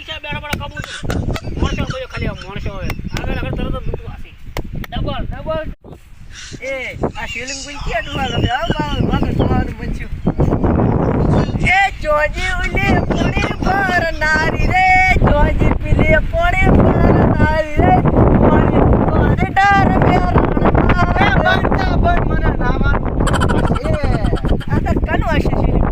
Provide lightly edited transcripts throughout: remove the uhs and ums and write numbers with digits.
પૈસા બેઠા બેઠા કબૂલ મોણસો ભાઈ ખાલી મોણસો હવે આગળ આગળ તરત જ લૂંટવા આસી ડબલ એ આ શિવલિંગ કોઈ ક્યાં ડુવાલો છે આ માથે તમારું બચ્યું એ જોજી ઉલે પડે પર નારી રે જોજી પીલે પડે પર નારી રે પડે પર ડાર મેરા બંધ મને નાવા એ આ તો કનો હશે શિવલિંગ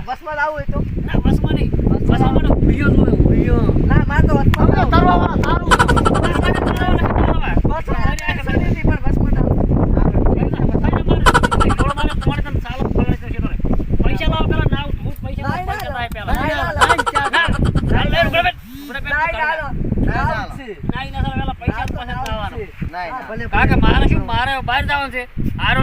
બસમાં આવું હોય તો ના બસમાં નહીં બસમાં વિડિયો જોયો ના માર તો બસમાં તરવા સારું મારે બહાર જવાનું છે આરો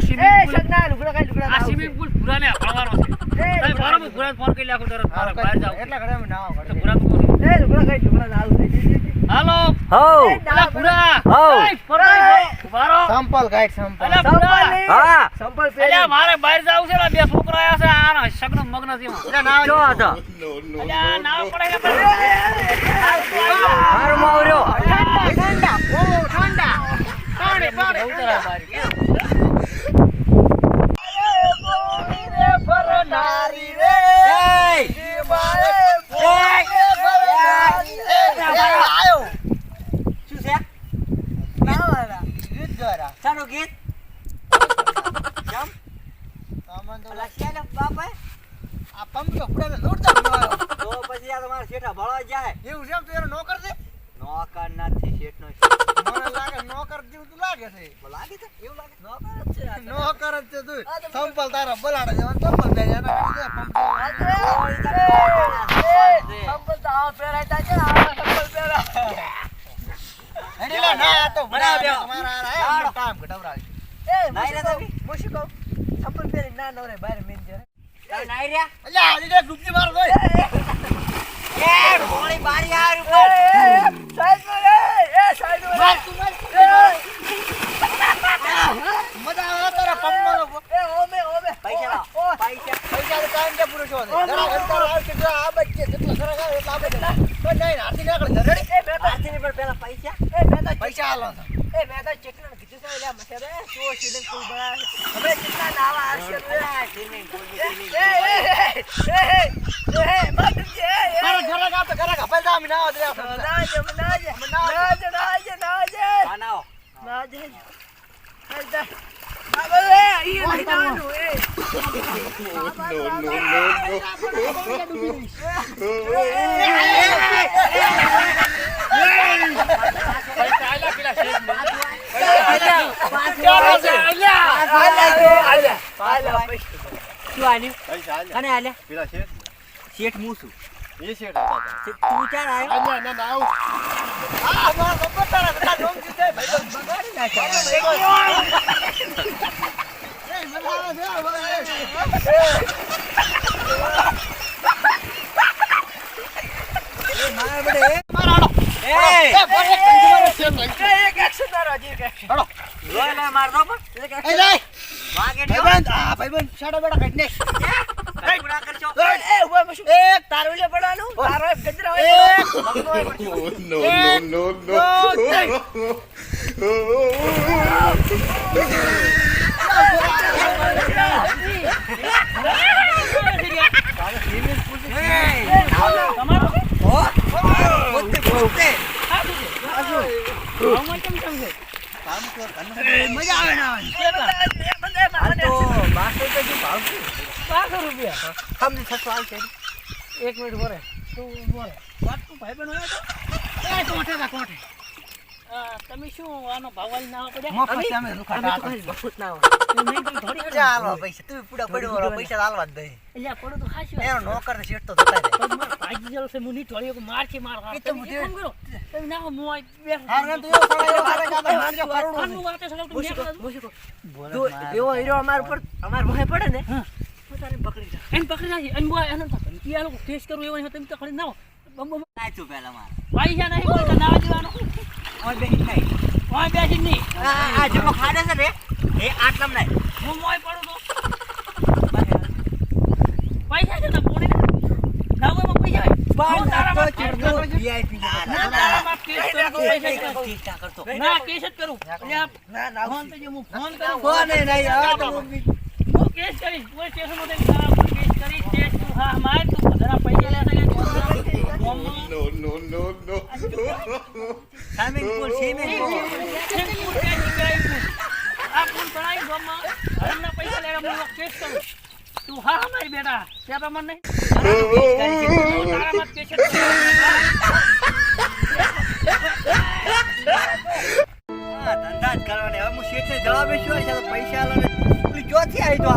સ્વિમિંગ પુલ પુરાને હળવાનો છે બરાબર પુરા ફોન કરી નાખો તરત મારે બહાર જાવ એટલે ઘરે નાવા પડે પુરા તો એ લુગડા કઈ લુગડા ચાલુ થઈ હાલો હો અલા પુરા હો ઉભારો સંપલ ગાઈડ સંપલ અલા પુરા હા સંપલ અલા મારે બહાર જાવ છે બે છોકરા આયા છે આના સગનો મગ્ન છે એટલે નાવ જો હતો અલા નાવ પડે કે હાર માર્યો ઠંડા ઓ ઠંડા પાણી પાણી ઉતરા બારી નારી રે મારે આયો શું છે નાવાના ગીત દ્વારા ચાલો ગીત જમ તમન તો લખ્યા ને બાપા આ પંપ તો પૂરા લોડતા આવ્યો તો પછી આ તમારા શેઠા ભળવા જાય એવું છે તો એનો નોકર છે નોકર નથી શેઠનો મને લાગે નોકર જેવું તો લાગે છે લાગે છે એવું લાગે નોકર જ છે તું સંપલ તારા બલાડે જવાનું સંપલ બે એના સંપલ તો આ પહેરાતા છે આ સંપલ પહેરા હેડીલા ના તો બના બે તમારા આ કામ ઘટવરાય એ નાઈ રે તમે મુશકો સંપલ પહેરી ના નવરે બહાર મેન છે નાઈ રે અલ્યા આલી રે ડૂબકી મારો દોય એ ગોળી બારી આ ઉપર સાઈડ માં એ સાઈડ માં માર તું મજા આવે તારા પંપનો એ ઓમે પૈસા તો કામ કે પૂરો છો જરા ઘંટા આવશે જો આ બચ્ચે જેટલા ઘરે ગાવ એટલા આવે તો નહીં હાથી નીકળ રેડી એ બેટા હાથી પર પહેલા પૈસા હાલો એ બેટા ચેકને કીધું છે લે મસે રે સો સ્વિમિંગ પૂલ બના હવે કેટલા નાવા આવશે રે સ્વિમિંગ પૂલ એ મત જે મારા ઘરે ગા તો ઘરે ગા પૈસા મી ના દે ના જે ના જે અબે ઈ નાનું એ શેઠ મૂસુ એ શેઠ હતા તું ચાર આયો ના ના આવ આ માર બબ્બર તારા બેટા જોમ જીતે ભાઈ બગાડી નાખ્યા એ મજા આવે માર બડે મારાડો એક એક્શન તારો જી કે હડો લોય લે માર દો એક એક્શન લે વાગે ભાઈબંધ આ ભાઈબંધ શાડો બેડા કાઢ ને કઈ ગુડા કરજો એ ઉભો મશું એક તારો લે પડવાનું તારો એક ગજરા હોય નો મજા આવે ના આવે તો 500 રૂપિયા સમજી 600 આવશે 1 મિનિટ બોલે તું બોલે વાત તું ભાઈ બન હોય તો એ કોઠે હા તમે શું આનો ભાવવાળી ના પડ્યા મફત અમે રૂખા અમે તો ટાટા. કઈ મફત ના હોય. નહીં તો થોડી વાર ચાલો પૈસા તું પૂડા પડ્યો પૈસા હાલવા જ દે. એટલે આ પડો તો હાચી વાત. એનો નોકર ને શેઠ તો થતા જાય. તો મારો ભાઈ જેલો છે મુની થોડી માર છે માર એ તો તમે મુજે- ફોન કરો તમે ના હું આ બેઠો હાર ને તું એવો સાળો એવો આવે કે આપણે મારજો કરોડો આનું વાતે સલાહ તમે મૂછકો, બેઠો મૂછકો. જો એવો હીરો અમાર ઉપર અમાર વહે પડે ને હા. તો તારે પકડી જા. એને પકડી નાખી અને બોય એને તો ઈ આ લોકો ટેસ્ટ કરવું એવું તમે તો ખડી ના હો. બમ બમ નાચું પહેલા માર. પૈસા નહીં કોઈ તો ના દેવાનો ઓય બેહી નહીં. કોઈ બેસી નહીં આ જેવો ખાડે છે ને એ આટલામ નહીં. હું મોય પડું તો પૈસા છે ને પોણી ના હોય એમાં પૈસા હોય. હું તારામાં કેસ કરું. VIP ના તારામાં કેસ કરું તો પૈસા જ કરું. ઠીક કરતો. ના કેસ જ કરું એટલે આ ના ના ફોન તો જે હું ફોન કરું ફોન નહીં હવે તો હું હું કેસ કરીશ પોલીસ સ્ટેશનમાં જઈને તારા ઉપર કેસ કરીશ કેસ તું હા માર તું વધારે પૈસા લેતા ગયા સ્વિમિંગ પુલ આ ફોન બનાવી ગામમાં હરમના પૈસા લેવા હું કેસ કરું તું હા મારી બેટા ત્યાં તો મને નહીં તારામાં કેસ જ કરું. ધંધા જ કરવાને હવે હું શેઠને જવાબ શું આવી પૈસા આલો ને પેલી ચોથી આવી તો